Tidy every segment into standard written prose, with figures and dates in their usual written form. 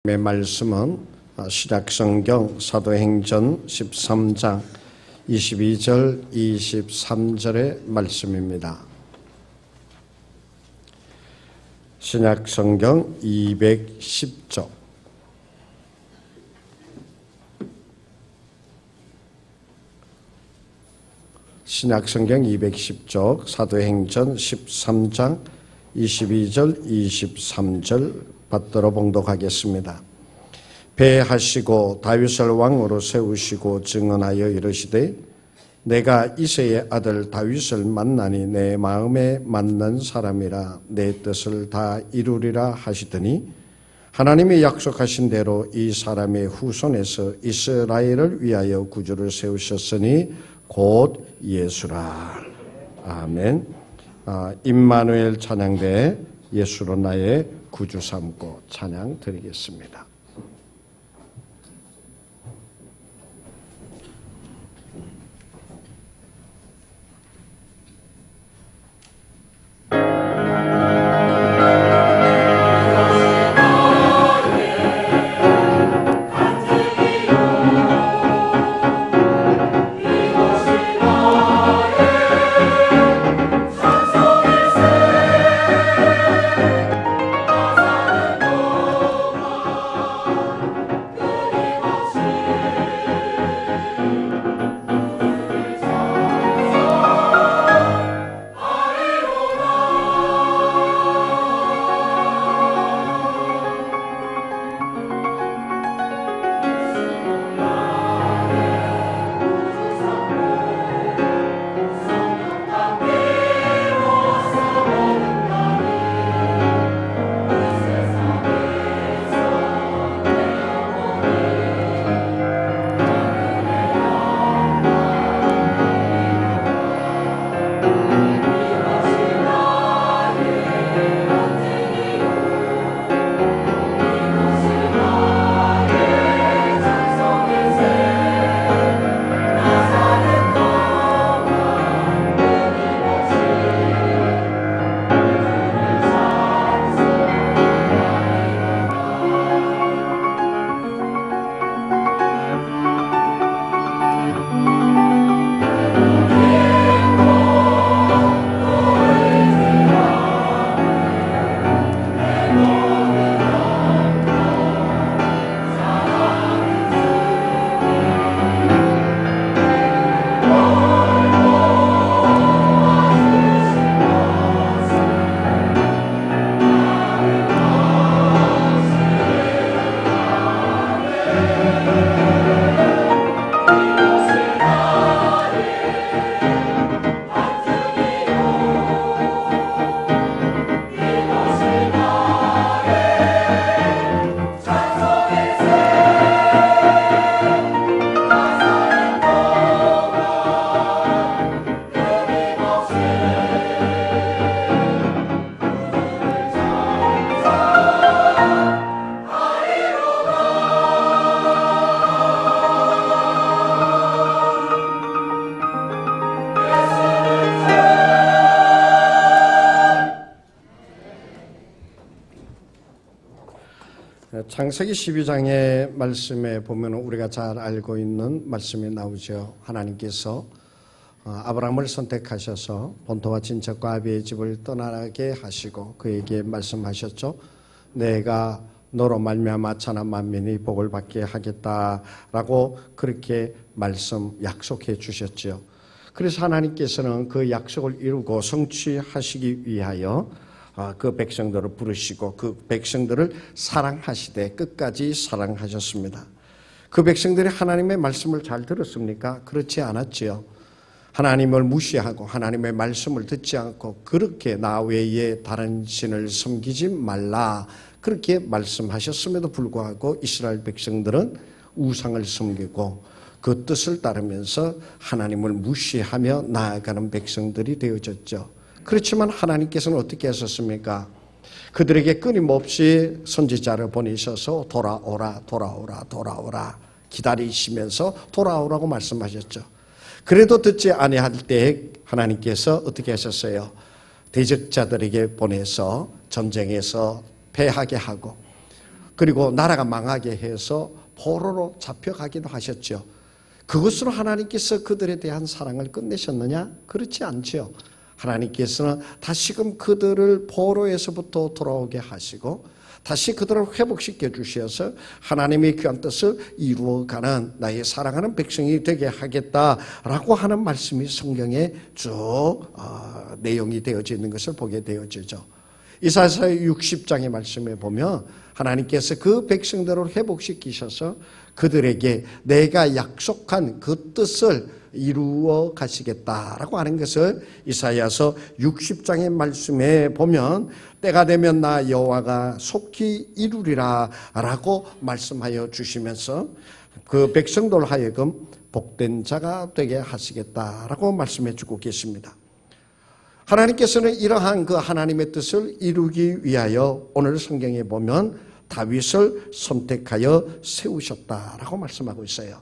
말씀은 신약성경 사도행전 13장 22절 23절의 말씀입니다. 신약성경 210쪽 신약성경 210쪽 사도행전 13장 22절 23절 받들어 봉독하겠습니다. 배하시고 다윗을 왕으로 세우시고 증언하여 이르시되 내가 이새의 아들 다윗을 만나니 내 마음에 맞는 사람이라 내 뜻을 다 이루리라 하시더니 하나님이 약속하신 대로 이 사람의 후손에서 이스라엘을 위하여 구주를 세우셨으니 곧 예수라. 아멘. 임마누엘 찬양대 예수로 나의 구주 삼고 찬양 드리겠습니다. 창세기 12장의 말씀에 보면 우리가 잘 알고 있는 말씀이 나오죠. 하나님께서 아브라함을 선택하셔서 본토와 친척과 아비의 집을 떠나게 하시고 그에게 말씀하셨죠. 내가 너로 말미암아 천하 만민이 복을 받게 하겠다라고 그렇게 약속해 주셨죠. 그래서 하나님께서는 그 약속을 이루고 성취하시기 위하여 그 백성들을 부르시고 그 백성들을 사랑하시되 끝까지 사랑하셨습니다. 그 백성들이 하나님의 말씀을 잘 들었습니까? 그렇지 않았지요. 하나님을 무시하고 하나님의 말씀을 듣지 않고 그렇게 나 외에 다른 신을 섬기지 말라 그렇게 말씀하셨음에도 불구하고 이스라엘 백성들은 우상을 섬기고 그 뜻을 따르면서 하나님을 무시하며 나아가는 백성들이 되어졌죠. 그렇지만 하나님께서는 어떻게 하셨습니까? 그들에게 끊임없이 선지자를 보내셔서 돌아오라 기다리시면서 돌아오라고 말씀하셨죠. 그래도 듣지 아니할 때 하나님께서 어떻게 하셨어요? 대적자들에게 보내서 전쟁에서 패하게 하고 그리고 나라가 망하게 해서 포로로 잡혀가기도 하셨죠. 그것으로 하나님께서 그들에 대한 사랑을 끝내셨느냐? 그렇지 않죠. 하나님께서는 다시금 그들을 포로에서부터 돌아오게 하시고 다시 그들을 회복시켜 주셔서 하나님의 귀한 뜻을 이루어가는 나의 사랑하는 백성이 되게 하겠다라고 하는 말씀이 성경에 쭉 내용이 되어져 있는 것을 보게 되어지죠. 이사야 60장의 말씀에 보면 하나님께서 그 백성들을 회복시키셔서 그들에게 내가 약속한 그 뜻을 이루어 가시겠다라고 하는 것을 이사야서 60장의 말씀에 보면 때가 되면 나 여호와가 속히 이루리라 라고 말씀하여 주시면서 그 백성들 하여금 복된 자가 되게 하시겠다라고 말씀해 주고 계십니다. 하나님께서는 이러한 그 하나님의 뜻을 이루기 위하여 오늘 성경에 보면 다윗을 선택하여 세우셨다라고 말씀하고 있어요.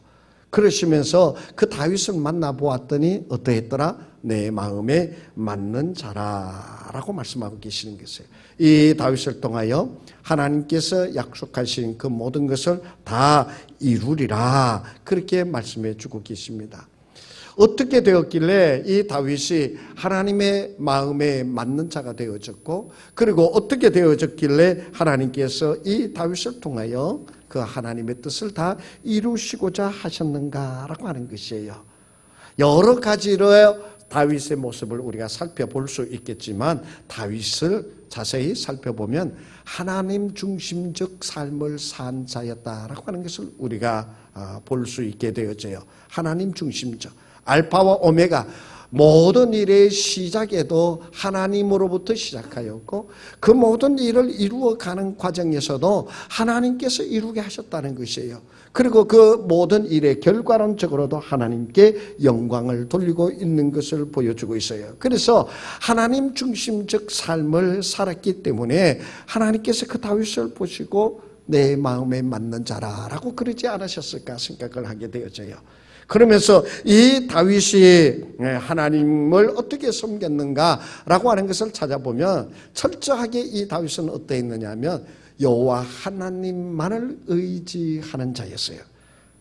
그러시면서 그 다윗을 만나보았더니 어떠했더라? 내 마음에 맞는 자라라고 말씀하고 계시는 것이에요. 이 다윗을 통하여 하나님께서 약속하신 그 모든 것을 다 이루리라 그렇게 말씀해 주고 계십니다. 어떻게 되었길래 이 다윗이 하나님의 마음에 맞는 자가 되어졌고 그리고 어떻게 되어졌길래 하나님께서 이 다윗을 통하여 그 하나님의 뜻을 다 이루시고자 하셨는가라고 하는 것이에요. 여러 가지로 다윗의 모습을 우리가 살펴볼 수 있겠지만 다윗을 자세히 살펴보면 하나님 중심적 삶을 산 자였다라고 하는 것을 우리가 볼 수 있게 되어져요. 하나님 중심적. 알파와 오메가 모든 일의 시작에도 하나님으로부터 시작하였고 그 모든 일을 이루어가는 과정에서도 하나님께서 이루게 하셨다는 것이에요. 그리고 그 모든 일의 결과론적으로도 하나님께 영광을 돌리고 있는 것을 보여주고 있어요. 그래서 하나님 중심적 삶을 살았기 때문에 하나님께서 그 다윗을 보시고 내 마음에 맞는 자라라고 그러지 않으셨을까 생각을 하게 되어져요. 그러면서 이 다윗이 하나님을 어떻게 섬겼는가라고 하는 것을 찾아보면 철저하게 이 다윗은 어떠했느냐 하면 여호와 하나님만을 의지하는 자였어요.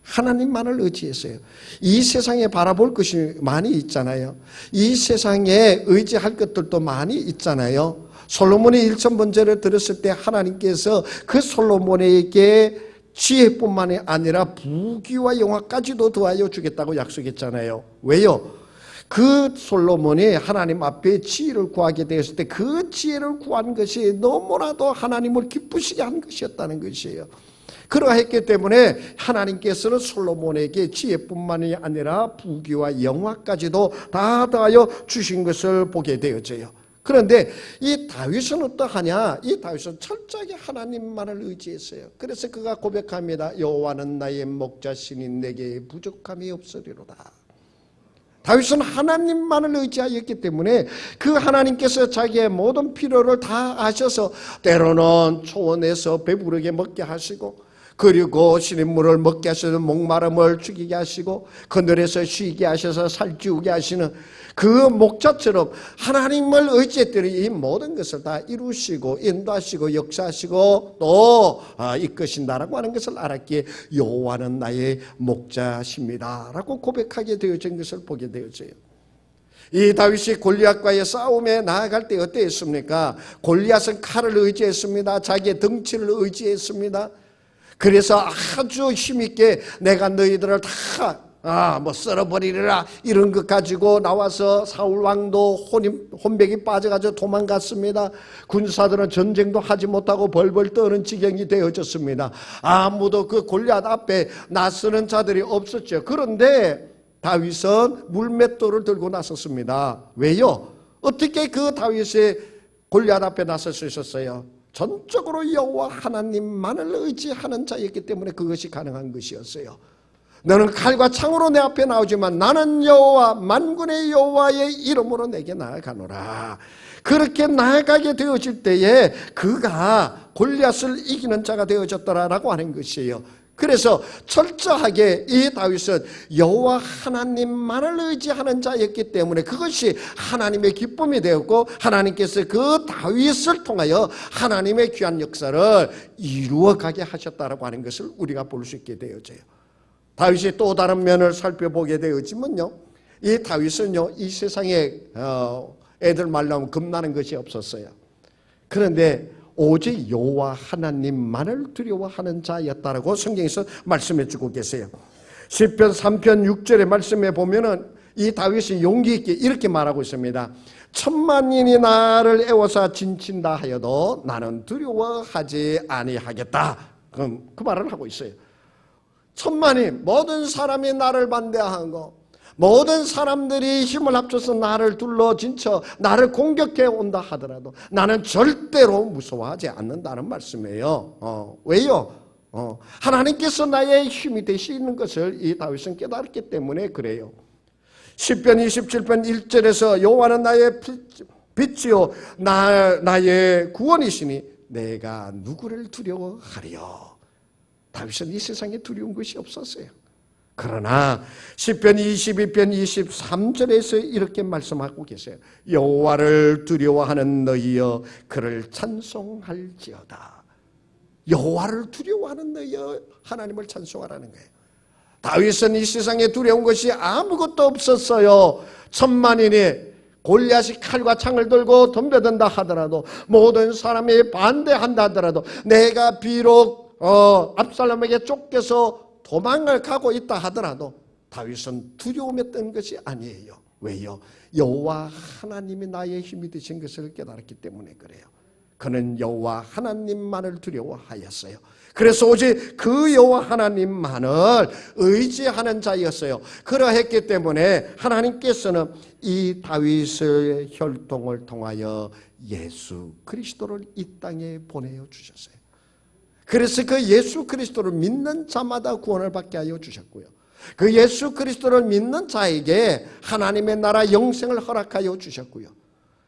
하나님만을 의지했어요. 이 세상에 바라볼 것이 많이 있잖아요. 이 세상에 의지할 것들도 많이 있잖아요. 솔로몬이 일천번제를 드렸을 때 하나님께서 그 솔로몬에게 지혜뿐만이 아니라 부귀와 영화까지도 더하여 주겠다고 약속했잖아요. 왜요? 그 솔로몬이 하나님 앞에 지혜를 구하게 되었을 때 그 지혜를 구한 것이 너무나도 하나님을 기쁘시게 한 것이었다는 것이에요. 그러했기 때문에 하나님께서는 솔로몬에게 지혜뿐만이 아니라 부귀와 영화까지도 다 더하여 주신 것을 보게 되어져요. 그런데 이 다윗은 어떠하냐? 이 다윗은 철저하게 하나님만을 의지했어요. 그래서 그가 고백합니다. 여호와는 나의 목자시니 내게 부족함이 없으리로다. 다윗은 하나님만을 의지하였기 때문에 그 하나님께서 자기의 모든 필요를 다 아셔서 때로는 초원에서 배부르게 먹게 하시고 그리고 시냇물을 먹게 하시는 목마름을 죽이게 하시고 그늘에서 쉬게 하셔서 살찌우게 하시는 그 목자처럼 하나님을 의지했더니 이 모든 것을 다 이루시고 인도하시고 역사하시고 또 이끄신다라고 하는 것을 알았기에 여호와는 나의 목자십니다라고 고백하게 되어진 것을 보게 되어져요. 이 다윗이 골리앗과의 싸움에 나아갈 때 어땠습니까? 골리앗은 칼을 의지했습니다. 자기의 덩치를 의지했습니다. 그래서 아주 힘있게 내가 너희들을 다 썰어버리리라 이런 것 가지고 나와서 사울 왕도 혼백이 빠져가지고 도망갔습니다. 군사들은 전쟁도 하지 못하고 벌벌 떠는 지경이 되어졌습니다. 아무도 그 골리앗 앞에 나서는 자들이 없었죠. 그런데 다윗은 물맷돌을 들고 나섰습니다. 왜요? 어떻게 그 다윗이 골리앗 앞에 나설 수 있었어요? 전적으로 여호와 하나님만을 의지하는 자였기 때문에 그것이 가능한 것이었어요. 너는 칼과 창으로 내 앞에 나오지만 나는 여호와 만군의 여호와의 이름으로 내게 나아가노라. 그렇게 나아가게 되어질 때에 그가 골리앗을 이기는 자가 되어졌더라라고 하는 것이에요. 그래서 철저하게 이 다윗은 여호와 하나님만을 의지하는 자였기 때문에 그것이 하나님의 기쁨이 되었고 하나님께서 그 다윗을 통하여 하나님의 귀한 역사를 이루어가게 하셨다라고 하는 것을 우리가 볼 수 있게 되어져요. 다윗이 또 다른 면을 살펴보게 되어지면요, 이 다윗은요 이 세상에 애들 말 나오면 겁나는 것이 없었어요. 그런데 오직 여호와 하나님만을 두려워하는 자였다라고 성경에서 말씀해 주고 계세요. 시편 3편 6절의 말씀에 보면은 이 다윗이 용기 있게 이렇게 말하고 있습니다. 천만인이 나를 애워서 진친다 하여도 나는 두려워하지 아니하겠다. 그 말을 하고 있어요. 천만인, 모든 사람이 나를 반대한 거, 모든 사람들이 힘을 합쳐서 나를 둘러진쳐 나를 공격해 온다 하더라도 나는 절대로 무서워하지 않는다는 말씀이에요. 왜요? 하나님께서 나의 힘이 되시는 것을 이 다윗은 깨달았기 때문에 그래요. 시편 27편 1절에서 여호와는 나의 빛이요 나의 구원이시니 내가 누구를 두려워하리요. 다윗은 이 세상에 두려운 것이 없었어요. 그러나 시편 22편 23절에서 이렇게 말씀하고 계세요. 여호와를 두려워하는 너희여 그를 찬송할지어다. 여호와를 두려워하는 너희여 하나님을 찬송하라는 거예요. 다윗은 이 세상에 두려운 것이 아무것도 없었어요. 천만인이 골리앗이 칼과 창을 들고 덤벼든다 하더라도 모든 사람이 반대한다 하더라도 내가 비록 압살롬에게 쫓겨서 도망을 가고 있다 하더라도 다윗은 두려움에 뜬 것이 아니에요. 왜요? 여호와 하나님이 나의 힘이 되신 것을 깨달았기 때문에 그래요. 그는 여호와 하나님만을 두려워하였어요. 그래서 오직 그 여호와 하나님만을 의지하는 자였어요. 그러했기 때문에 하나님께서는 이 다윗의 혈통을 통하여 예수 그리스도를 이 땅에 보내어 주셨어요. 그래서 그 예수 그리스도를 믿는 자마다 구원을 받게 하여 주셨고요. 그 예수 그리스도를 믿는 자에게 하나님의 나라 영생을 허락하여 주셨고요.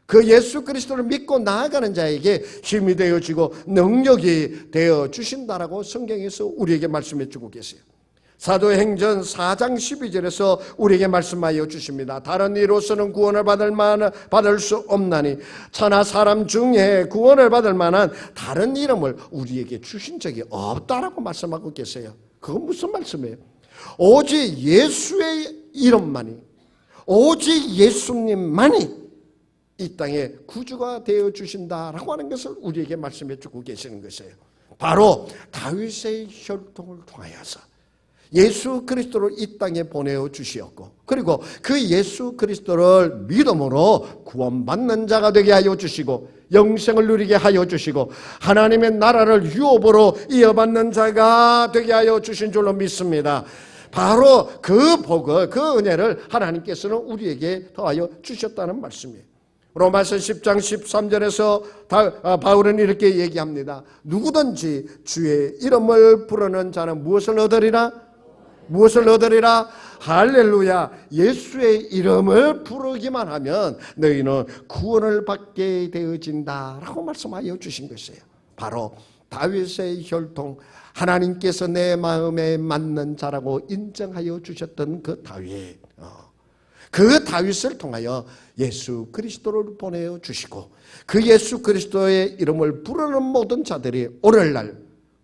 그 예수 그리스도를 믿고 나아가는 자에게 힘이 되어지고 능력이 되어 주신다라고 성경에서 우리에게 말씀해 주고 계세요. 사도행전 4장 12절에서 우리에게 말씀하여 주십니다. 다른 이로서는 구원을 받을 수 없나니 천하 사람 중에 구원을 받을 만한 다른 이름을 우리에게 주신 적이 없다라고 말씀하고 계세요. 그건 무슨 말씀이에요? 오직 예수의 이름만이, 오직 예수님만이 이 땅에 구주가 되어 주신다라고 하는 것을 우리에게 말씀해 주고 계시는 것이에요. 바로 다윗의 혈통을 통하여서 예수 그리스도를 이 땅에 보내어 주시었고, 그리고 그 예수 그리스도를 믿음으로 구원받는 자가 되게 하여 주시고 영생을 누리게 하여 주시고 하나님의 나라를 유업으로 이어받는 자가 되게 하여 주신 줄로 믿습니다. 바로 그 복을, 그 은혜를 하나님께서는 우리에게 더하여 주셨다는 말씀이에요. 로마서 10장 13절에서 바울은 이렇게 얘기합니다. 누구든지 주의 이름을 부르는 자는 무엇을 얻으리라? 무엇을 얻으리라? 할렐루야. 예수의 이름을 부르기만 하면 너희는 구원을 받게 되어진다라고 말씀하여 주신 것이에요. 바로 다윗의 혈통, 하나님께서 내 마음에 맞는 자라고 인정하여 주셨던 그 다윗, 그 다윗을 통하여 예수 그리스도를 보내어 주시고 그 예수 그리스도의 이름을 부르는 모든 자들이 오늘날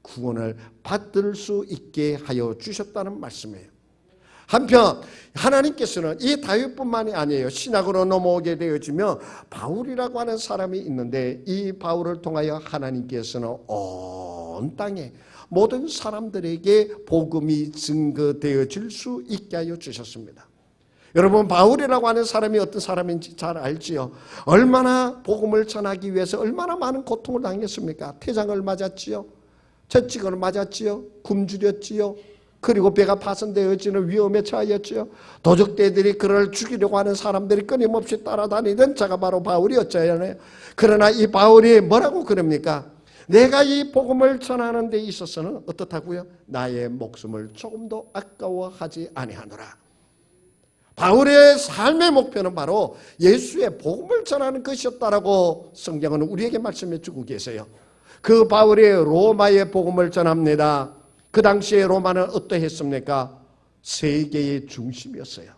구원을 받을 수 있게 하여 주셨다는 말씀이에요. 한편 하나님께서는 이 다윗뿐만이 아니에요. 신약으로 넘어오게 되어지며 바울이라고 하는 사람이 있는데 이 바울을 통하여 하나님께서는 온 땅에 모든 사람들에게 복음이 증거되어질 수 있게 하여 주셨습니다. 여러분, 바울이라고 하는 사람이 어떤 사람인지 잘 알지요. 얼마나 복음을 전하기 위해서 얼마나 많은 고통을 당했습니까? 태장을 맞았지요. 채찍을 맞았지요. 굶주렸지요. 그리고 배가 파손되어지는 위험에 처하였지요. 도적대들이 그를 죽이려고 하는 사람들이 끊임없이 따라다니던 자가 바로 바울이었잖아요. 그러나 이 바울이 뭐라고 그럽니까? 내가 이 복음을 전하는 데 있어서는 어떻다고요? 나의 목숨을 조금도 아까워하지 아니하노라. 바울의 삶의 목표는 바로 예수의 복음을 전하는 것이었다라고 성경은 우리에게 말씀해 주고 계세요. 그 바울이 로마의 복음을 전합니다. 그 당시에 로마는 어떠했습니까? 세계의 중심이었어요.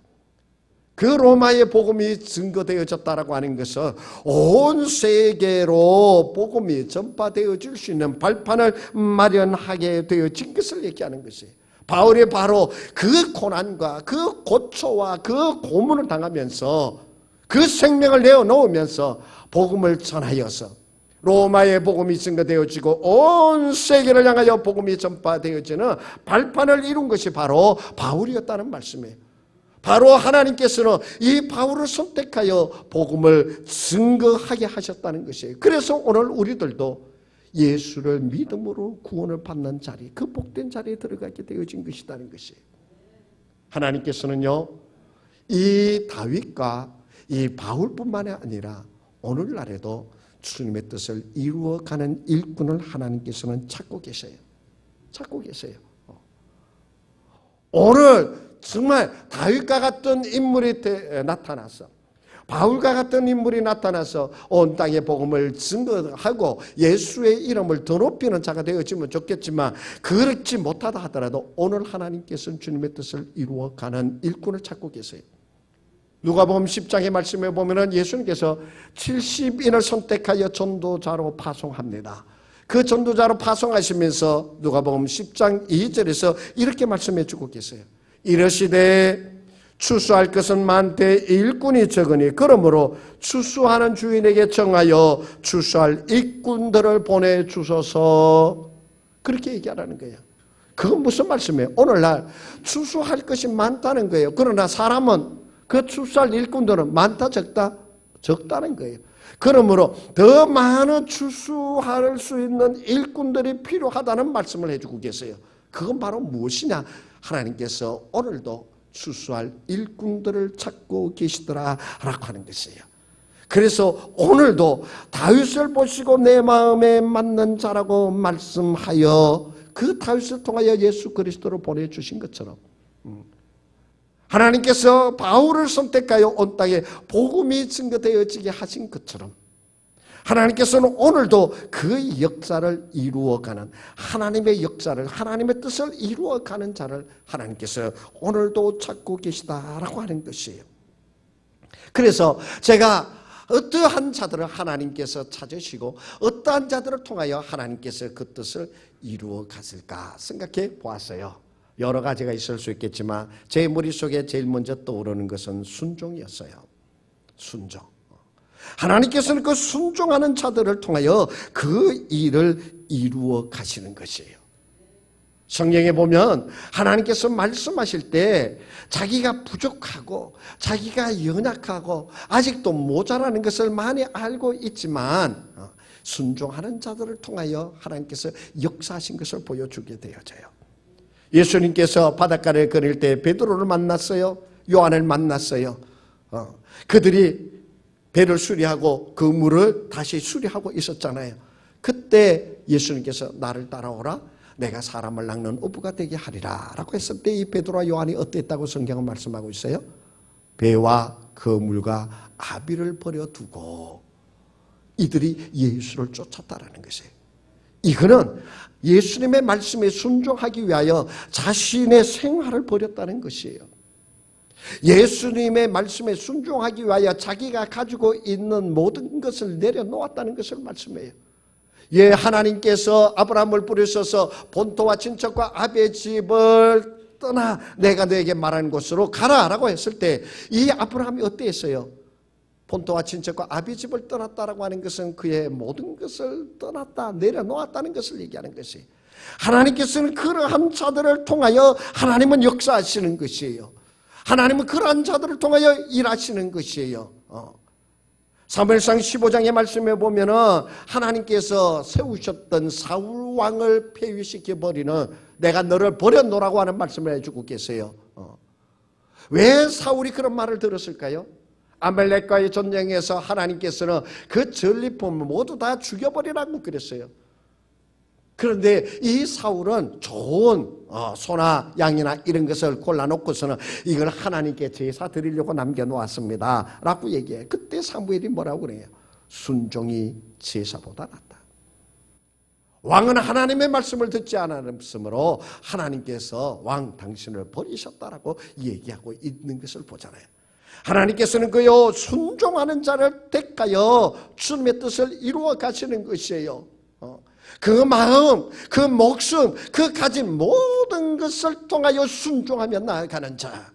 그 로마의 복음이 증거되어졌다라고 하는 것은 온 세계로 복음이 전파되어질 수 있는 발판을 마련하게 되어진 것을 얘기하는 것이에요. 바울이 바로 그 고난과 그 고초와 그 고문을 당하면서 그 생명을 내어놓으면서 복음을 전하여서 로마의 복음이 증거되어지고 온 세계를 향하여 복음이 전파되어지는 발판을 이룬 것이 바로 바울이었다는 말씀이에요. 바로 하나님께서는 이 바울을 선택하여 복음을 증거하게 하셨다는 것이에요. 그래서 오늘 우리들도 예수를 믿음으로 구원을 받는 자리, 그 복된 자리에 들어가게 되어진 것이라는 것이에요. 하나님께서는요, 이 다윗과 이 바울뿐만이 아니라 오늘날에도 주님의 뜻을 이루어가는 일꾼을 하나님께서는 찾고 계세요. 찾고 계세요. 오늘 정말 다윗과 같은 인물이 나타나서, 바울과 같은 인물이 나타나서 온 땅의 복음을 증거하고 예수의 이름을 더 높이는 자가 되어지면 좋겠지만, 그렇지 못하다 하더라도 오늘 하나님께서는 주님의 뜻을 이루어가는 일꾼을 찾고 계세요. 누가복음 10장의 말씀에 보면은 예수님께서 70인을 선택하여 전도자로 파송합니다. 그 전도자로 파송하시면서 누가복음 10장 2절에서 이렇게 말씀해 주고 계세요. 이르시되 추수할 것은 많되 일꾼이 적으니 그러므로 추수하는 주인에게 정하여 추수할 일꾼들을 보내주소서. 그렇게 얘기하라는 거예요. 그건 무슨 말씀이에요? 오늘날 추수할 것이 많다는 거예요. 그러나 사람은 그 추수할 일꾼들은 많다 적다? 적다는 거예요. 그러므로 더 많은 추수할 수 있는 일꾼들이 필요하다는 말씀을 해주고 계세요. 그건 바로 무엇이냐? 하나님께서 오늘도 추수할 일꾼들을 찾고 계시더라라고 하는 것이에요. 그래서 오늘도 다윗을 보시고 내 마음에 맞는 자라고 말씀하여 그 다윗을 통하여 예수 그리스도를 보내주신 것처럼 하나님께서 바울을 선택하여 온 땅에 복음이 증거되어지게 하신 것처럼 하나님께서는 오늘도 그 역사를 이루어가는 하나님의 역사를, 하나님의 뜻을 이루어가는 자를 하나님께서 오늘도 찾고 계시다라고 하는 것이에요. 그래서 제가 어떠한 자들을 하나님께서 찾으시고 어떠한 자들을 통하여 하나님께서 그 뜻을 이루어 갔을까 생각해 보았어요. 여러 가지가 있을 수 있겠지만 제 머릿속에 제일 먼저 떠오르는 것은 순종이었어요. 순종. 하나님께서는 그 순종하는 자들을 통하여 그 일을 이루어 가시는 것이에요. 성경에 보면 하나님께서 말씀하실 때 자기가 부족하고 자기가 연약하고 아직도 모자라는 것을 많이 알고 있지만 순종하는 자들을 통하여 하나님께서 역사하신 것을 보여주게 되어져요. 예수님께서 바닷가를 걸을 때 베드로를 만났어요. 요한을 만났어요. 그들이 배를 수리하고 그 물을 다시 수리하고 있었잖아요. 그때 예수님께서 나를 따라오라, 내가 사람을 낚는 어부가 되게 하리라 라고 했을 때 이 베드로와 요한이 어땠다고 성경은 말씀하고 있어요? 배와 그 물과 아비를 버려두고 이들이 예수를 쫓았다라는 것이에요. 이거는 예수님의 말씀에 순종하기 위하여 자신의 생활을 버렸다는 것이에요. 예수님의 말씀에 순종하기 위하여 자기가 가지고 있는 모든 것을 내려놓았다는 것을 말씀해요. 예, 하나님께서 아브라함을 부르셔서 본토와 친척과 아비의 집을 떠나 내가 너에게 말하는 곳으로 가라라고 했을 때 이 아브라함이 어땠어요? 본토와 친척과 아비 집을 떠났다라고 하는 것은 그의 모든 것을 떠났다, 내려놓았다는 것을 얘기하는 것이에요. 하나님께서는 그러한 자들을 통하여 하나님은 역사하시는 것이에요. 하나님은 그러한 자들을 통하여 일하시는 것이에요. 사무엘상 15장의 말씀에 보면은 하나님께서 세우셨던 사울 왕을 폐위시켜 버리는 내가 너를 버려놓으라고 하는 말씀을 해주고 계세요. 왜 사울이 그런 말을 들었을까요? 아말렉과의 전쟁에서 하나님께서는 그 전리품을 모두 다 죽여버리라고 그랬어요. 그런데 이 사울은 좋은 소나 양이나 이런 것을 골라놓고서는 이걸 하나님께 제사 드리려고 남겨놓았습니다 라고 얘기해요. 그때 사무엘이 뭐라고 그래요? 순종이 제사보다 낫다. 왕은 하나님의 말씀을 듣지 않았으므로 하나님께서 왕 당신을 버리셨다라고 얘기하고 있는 것을 보잖아요. 하나님께서는 그요 순종하는 자를 택하여 주님의 뜻을 이루어 가시는 것이에요. 그 마음, 그 목숨, 그 가진 모든 것을 통하여 순종하며 나아가는 자,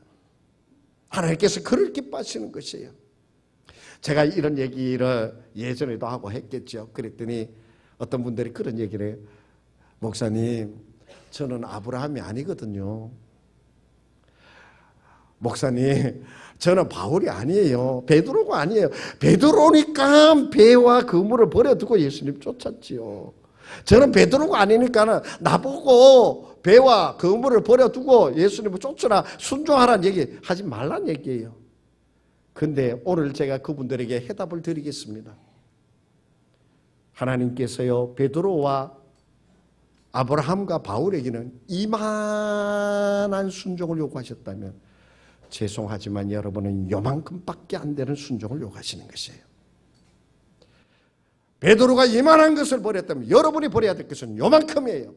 하나님께서 그를 기뻐하시는 것이에요. 제가 이런 얘기를 예전에도 하고 했겠죠. 그랬더니 어떤 분들이 그런 얘기를 해요. 목사님, 저는 아브라함이 아니거든요. 목사님, 저는 바울이 아니에요. 베드로가 아니에요. 베드로니까 배와 그물을 버려두고 예수님 쫓았지요. 저는 베드로가 아니니까 나보고 배와 그물을 버려두고 예수님을 쫓으라, 순종하라는 얘기 하지 말란 얘기예요. 근데 오늘 제가 그분들에게 해답을 드리겠습니다. 하나님께서요 베드로와 아브라함과 바울에게는 이만한 순종을 요구하셨다면 죄송하지만 여러분은 요만큼밖에 안 되는 순종을 요구하시는 것이에요. 베드로가 이만한 것을 버렸다면 여러분이 버려야 될 것은 요만큼이에요.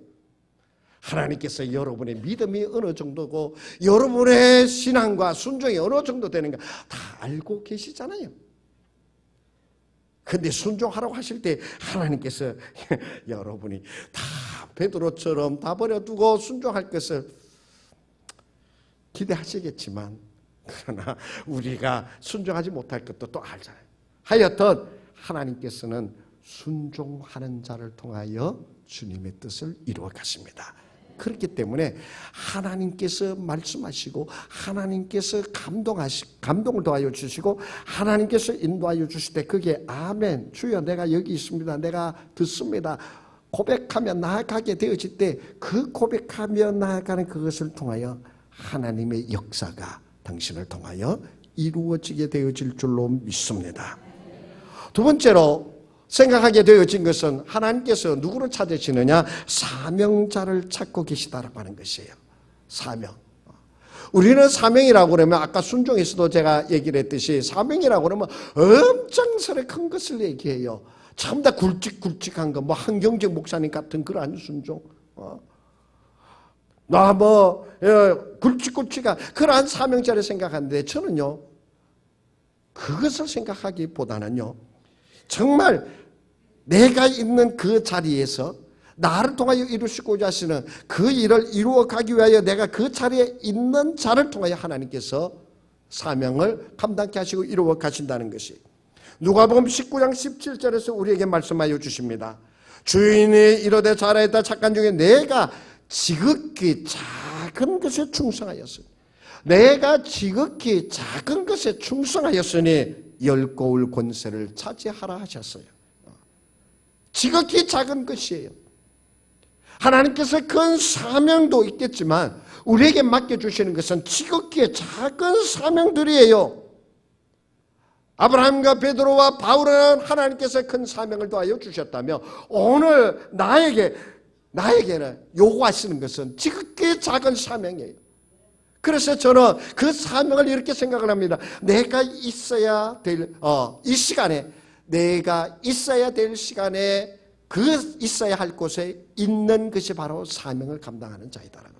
하나님께서 여러분의 믿음이 어느 정도고 여러분의 신앙과 순종이 어느 정도 되는가 다 알고 계시잖아요. 근데 순종하라고 하실 때 하나님께서 여러분이 다 베드로처럼 다 버려두고 순종할 것을 기대하시겠지만 그러나 우리가 순종하지 못할 것도 또 알잖아요. 하여튼 하나님께서는 순종하는 자를 통하여 주님의 뜻을 이루어 가십니다. 그렇기 때문에 하나님께서 말씀하시고 하나님께서 감동을 더하여 주시고 하나님께서 인도하여 주실 때 그게 아멘 주여 내가 여기 있습니다. 내가 듣습니다. 고백하며 나아가게 되어질 때 그 고백하며 나아가는 그것을 통하여 하나님의 역사가 당신을 통하여 이루어지게 되어질 줄로 믿습니다. 두 번째로 생각하게 되어진 것은 하나님께서 누구를 찾으시느냐? 사명자를 찾고 계시다라고 하는 것이에요. 사명. 우리는 사명이라고 그러면 아까 순종에서도 제가 얘기를 했듯이 사명이라고 그러면 엄청스레 큰 것을 얘기해요. 참 다 굵직굵직한 거, 뭐 한경직 목사님 같은 그러한 순종. 굵직굵직한 그러한 사명자를 생각하는데 저는요 그것을 생각하기보다는요 정말 내가 있는 그 자리에서 나를 통하여 이루시고자 하시는 그 일을 이루어 가기 위하여 내가 그 자리에 있는 자를 통하여 하나님께서 사명을 감당케 하시고 이루어 가신다는 것이 누가복음 19장 17절에서 우리에게 말씀하여 주십니다. 주인이 이르되 잘하였다 착한 중에 내가 지극히 작은 것에 충성하였으니 내가 지극히 작은 것에 충성하였으니 열 고울 권세를 차지하라 하셨어요. 지극히 작은 것이에요. 하나님께서 큰 사명도 있겠지만 우리에게 맡겨주시는 것은 지극히 작은 사명들이에요. 아브라함과 베드로와 바울은 하나님께서 큰 사명을 더하여 주셨다며 오늘 나에게는 요구하시는 것은 지극히 작은 사명이에요. 그래서 저는 그 사명을 이렇게 생각을 합니다. 내가 있어야 될 이 시간에 내가 있어야 될 시간에 그 있어야 할 곳에 있는 것이 바로 사명을 감당하는 자이다라고.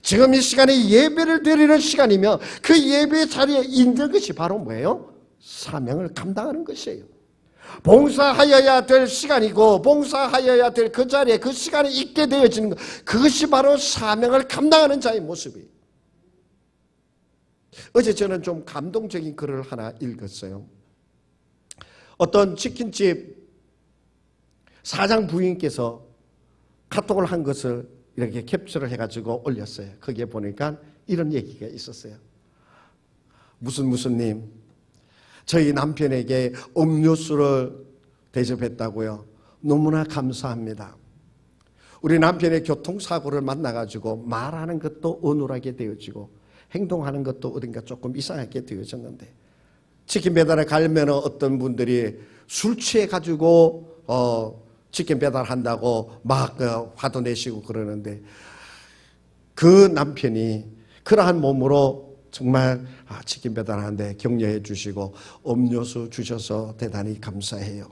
지금 이 시간에 예배를 드리는 시간이며 그 예배 자리에 있는 것이 바로 뭐예요? 사명을 감당하는 것이에요. 봉사하여야 될 시간이고 봉사하여야 될 그 자리에 그 시간에 있게 되어지는 것, 그것이 바로 사명을 감당하는 자의 모습이에요. 어제 저는 좀 감동적인 글을 하나 읽었어요. 어떤 치킨집 사장 부인께서 카톡을 한 것을 이렇게 캡처를 해가지고 올렸어요. 거기에 보니까 이런 얘기가 있었어요. 무슨 저희 남편에게 음료수를 대접했다고요. 너무나 감사합니다. 우리 남편의 교통사고를 만나가지고 말하는 것도 어눌하게 되어지고 행동하는 것도 어딘가 조금 이상하게 되어졌는데 치킨 배달에 가면 어떤 분들이 술 취해가지고 치킨 배달한다고 막 화도 내시고 그러는데 그 남편이 그러한 몸으로 정말 치킨 배달하는데 격려해 주시고 음료수 주셔서 대단히 감사해요.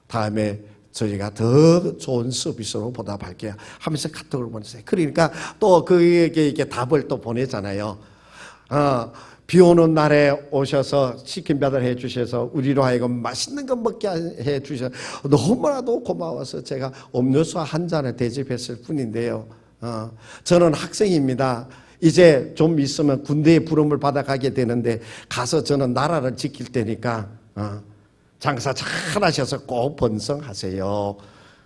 다음에 저희가 더 좋은 서비스로 보답할게요 하면서 카톡을 보냈어요. 그러니까 또 그에게 이렇게 답을 또 보내잖아요. 비 오는 날에 오셔서 치킨 배달해 주셔서 우리로 하여금 맛있는 거 먹게 해 주셔서 너무나도 고마워서 제가 음료수 한 잔을 대접했을 뿐인데요. 저는 학생입니다. 이제 좀 있으면 군대의 부름을 받아가게 되는데 가서 저는 나라를 지킬 테니까 장사 잘 하셔서 꼭 번성하세요.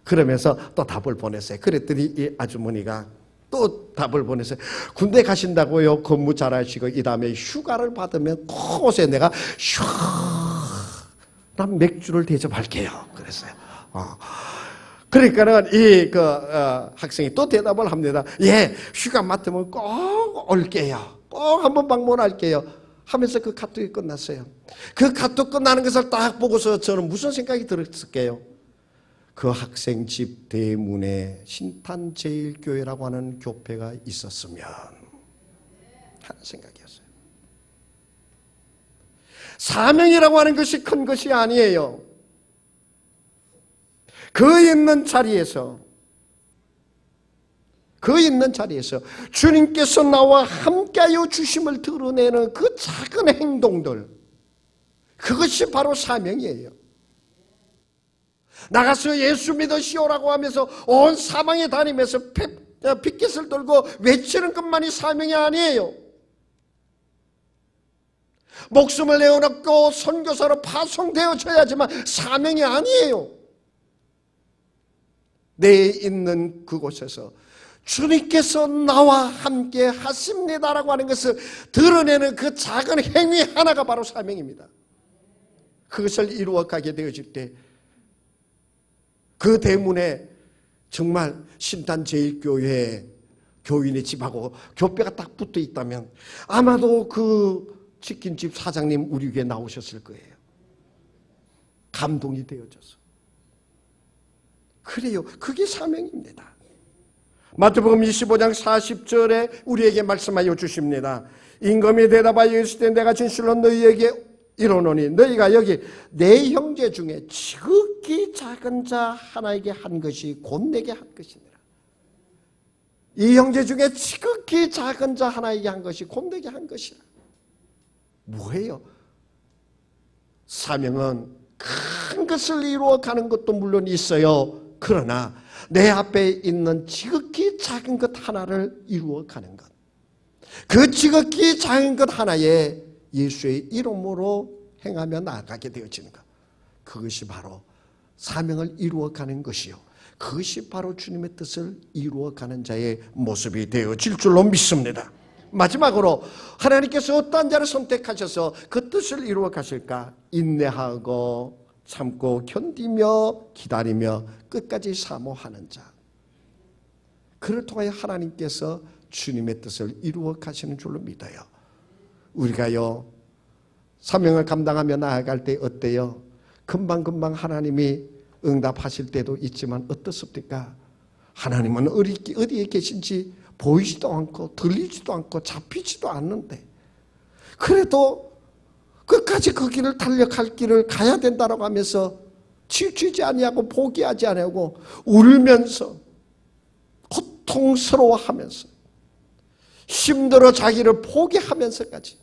그러면서 또 답을 보냈어요. 그랬더니 이 아주머니가 또 답을 보냈어요. 군대 가신다고요. 근무 잘하시고 이 다음에 휴가를 받으면 꼭 오세요. 내가 시원한 맥주를 대접할게요. 그랬어요. 그러니까는 이 학생이 또 대답을 합니다. 예, 휴가 맡으면 꼭 올게요. 꼭 한번 방문할게요. 하면서 그 카톡이 끝났어요. 그 카톡 끝나는 것을 딱 보고서 저는 무슨 생각이 들었을게요? 그 학생 집 대문에 신탄제일교회라고 하는 교회가 있었으면 하는 생각이었어요. 사명이라고 하는 것이 큰 것이 아니에요. 그 있는 자리에서 주님께서 나와 함께하여 주심을 드러내는 그 작은 행동들, 그것이 바로 사명이에요. 나가서 예수 믿으시오라고 하면서 온 사방에 다니면서 핏깃을 들고 외치는 것만이 사명이 아니에요. 목숨을 내어놓고 선교사로 파송되어져야지만 사명이 아니에요. 내 있는 그곳에서 주님께서 나와 함께 하십니다라고 하는 것을 드러내는 그 작은 행위 하나가 바로 사명입니다. 그것을 이루어가게 되어질 때 그 대문에 정말 신탄제일교회 교인의 집하고 교배가 딱 붙어 있다면 아마도 그 치킨집 사장님 우리 교회에 나오셨을 거예요. 감동이 되어져서. 그래요. 그게 사명입니다. 마태복음 25장 40절에 우리에게 말씀하여 주십니다. 임금이 대답하여 이르시되 내가 진실로 너희에게 이르노니 너희가 여기 내 형제 중에 지극히 작은 자 하나에게 한 것이 곧 내게 한 것이니라. 이 형제 중에 지극히 작은 자 하나에게 한 것이 곧 내게 한 것이라. 뭐예요? 사명은 큰 것을 이루어가는 것도 물론 있어요. 그러나 내 앞에 있는 지극히 작은 것 하나를 이루어가는 것, 그 지극히 작은 것 하나에 예수의 이름으로 행하며 나아가게 되어지는 것, 그것이 바로 사명을 이루어가는 것이요, 그것이 바로 주님의 뜻을 이루어가는 자의 모습이 되어질 줄로 믿습니다. 마지막으로 하나님께서 어떠한 자를 선택하셔서 그 뜻을 이루어 가실까? 인내하고 참고 견디며 기다리며 끝까지 사모하는 자, 그를 통하여 하나님께서 주님의 뜻을 이루어 가시는 줄로 믿어요. 우리가요 사명을 감당하며 나아갈 때 어때요? 금방금방 하나님이 응답하실 때도 있지만 어떻습니까? 하나님은 어디에 계신지 보이지도 않고 들리지도 않고 잡히지도 않는데 그래도 끝까지 그 길을 달려갈 길을 가야 된다고 하면서 치우치지 아니하고 포기하지 아니하고 울면서 고통스러워하면서 힘들어 자기를 포기하면서까지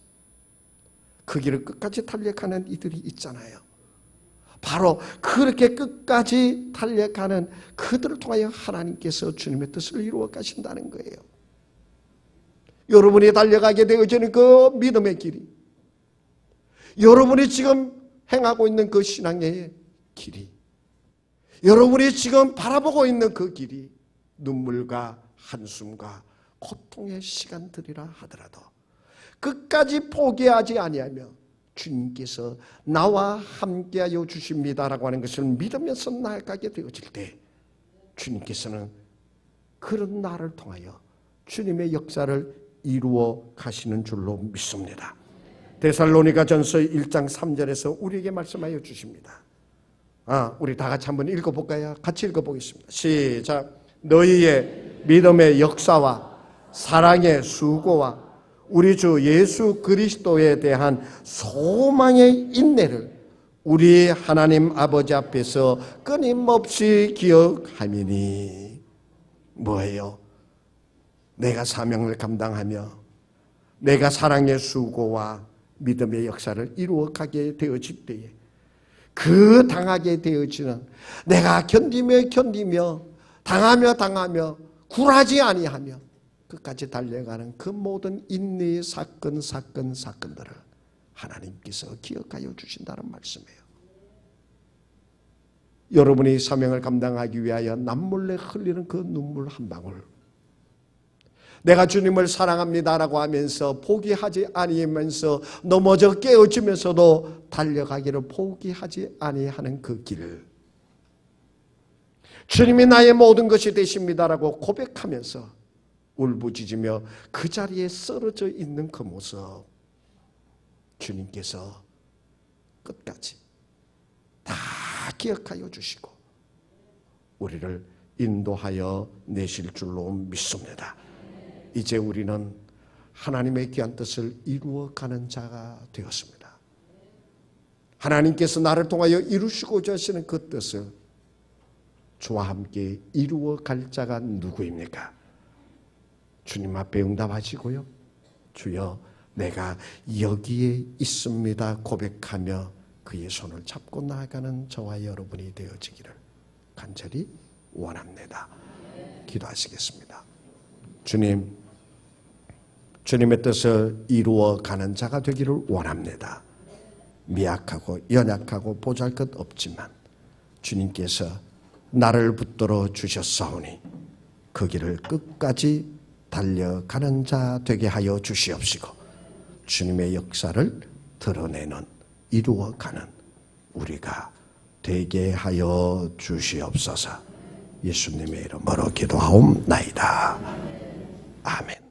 그 길을 끝까지 달려가는 이들이 있잖아요. 바로 그렇게 끝까지 달려가는 그들을 통하여 하나님께서 주님의 뜻을 이루어 가신다는 거예요. 여러분이 달려가게 되어지는 그 믿음의 길이, 여러분이 지금 행하고 있는 그 신앙의 길이, 여러분이 지금 바라보고 있는 그 길이 눈물과 한숨과 고통의 시간들이라 하더라도 끝까지 포기하지 아니하며 주님께서 나와 함께하여 주십니다라고 하는 것을 믿으면서 나아가게 되어질 때 주님께서는 그런 나를 통하여 주님의 역사를 이루어 가시는 줄로 믿습니다. 데살로니가전서 1장 3절에서 우리에게 말씀하여 주십니다. 우리 다 같이 한번 읽어볼까요? 같이 읽어보겠습니다. 시작. 너희의 믿음의 역사와 사랑의 수고와 우리 주 예수 그리스도에 대한 소망의 인내를 우리 하나님 아버지 앞에서 끊임없이 기억하미니 뭐예요? 내가 사명을 감당하며 내가 사랑의 수고와 믿음의 역사를 이루어가게 되어질 때에 그 당하게 되어지는 내가 견디며 당하며 굴하지 아니하며 끝까지 달려가는 그 모든 인내의 사건들을 하나님께서 기억하여 주신다는 말씀이에요. 여러분이 사명을 감당하기 위하여 남몰래 흘리는 그 눈물 한 방울, 내가 주님을 사랑합니다라고 하면서 포기하지 아니하면서 넘어져 깨어지면서도 달려가기를 포기하지 아니하는 그 길, 주님이 나의 모든 것이 되십니다라고 고백하면서 울부짖으며 그 자리에 쓰러져 있는 그 모습, 주님께서 끝까지 다 기억하여 주시고 우리를 인도하여 내실 줄로 믿습니다. 이제 우리는 하나님의 귀한 뜻을 이루어가는 자가 되었습니다. 하나님께서 나를 통하여 이루시고자 하시는 그 뜻을 주와 함께 이루어갈 자가 누구입니까? 주님 앞에 응답하시고요, 주여 내가 여기에 있습니다 고백하며 그의 손을 잡고 나아가는 저와 여러분이 되어지기를 간절히 원합니다. 기도하시겠습니다. 주님, 주님의 뜻을 이루어가는 자가 되기를 원합니다. 미약하고 연약하고 보잘것없지만 주님께서 나를 붙들어 주셨사오니 그 길을 끝까지 달려가는 자 되게 하여 주시옵시고 주님의 역사를 드러내는 이루어가는 우리가 되게 하여 주시옵소서. 예수님의 이름으로 기도하옵나이다. 아멘.